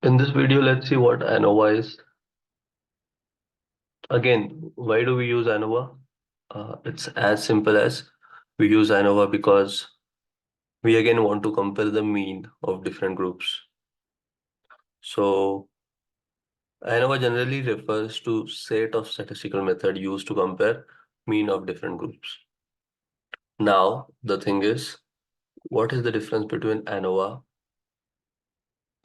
In this video, let's see what Anova is. Again, why do we use Anova? It's as simple as we use Anova because we again want to compare the mean of different groups. So Anova generally refers to set of statistical method used to compare mean of different groups. Now, the thing is, what is the difference between Anova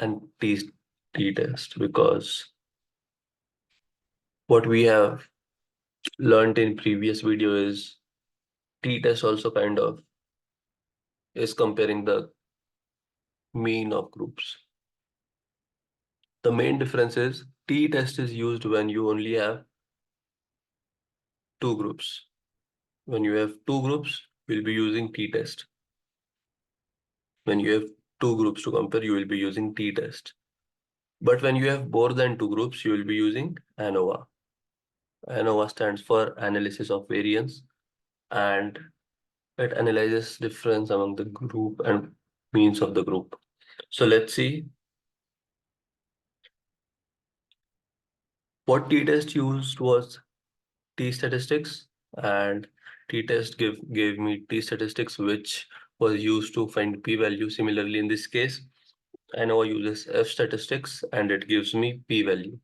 and t-test? Because what we have learned in previous video is t-test also kind of is comparing the mean of groups. The main difference is t-test is used when you only have two groups. When you have two groups, we'll be using t-test. When you have two groups to compare, you will be using t-test. But when you have more than two groups, you will be using ANOVA. ANOVA stands for analysis of variance, and it analyzes difference among the group and means of the group. So let's see what t-test used was t-statistics, and t-test gave me t-statistics, which was used to find p-value. Similarly, in this case, ANOVA uses f-statistics and it gives me p-value.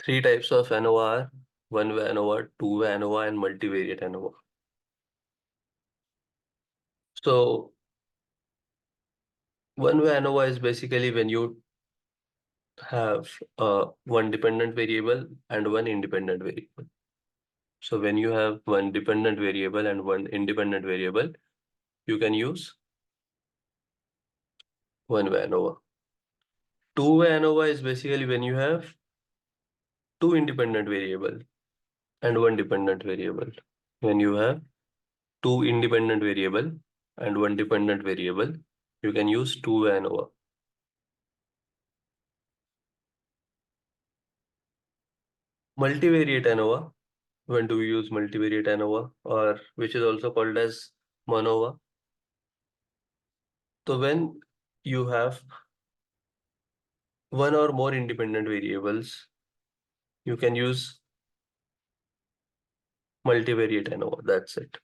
Three types of ANOVA are one-way ANOVA, two-way ANOVA, and multivariate ANOVA. So one-way ANOVA is basically when you have one dependent variable and one independent variable. So when you have one dependent variable and one independent variable, you can use one-way ANOVA. Two-way ANOVA is basically when you have two independent variable and one dependent variable. When you have two independent variable and one dependent variable, you can use two-way ANOVA. Multivariate ANOVA, when do we use multivariate ANOVA, or which is also called as Manova? So when you have one or more independent variables, you can use multivariate ANOVA. That's it.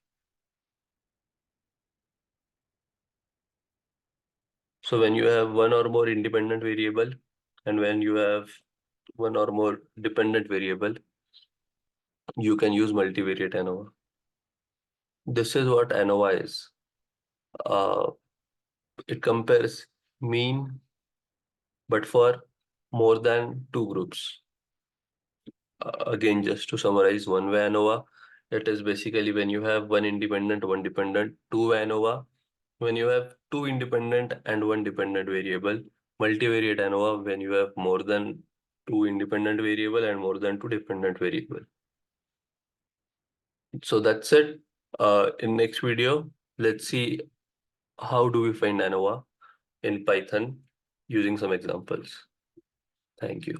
So when you have one or more independent variable and when you have one or more dependent variable, you can use multivariate ANOVA. This is what ANOVA is. Uh, it compares mean, but for more than two groups. Again, just to summarize, one-way ANOVA, it is basically when you have one independent, one dependent. Two-way ANOVA, when you have two independent and one dependent variable. Multivariate ANOVA, when you have more than two independent variable and more than two dependent variable. So that's it. In next video, let's see how do we find ANOVA in Python using some examples. Thank you.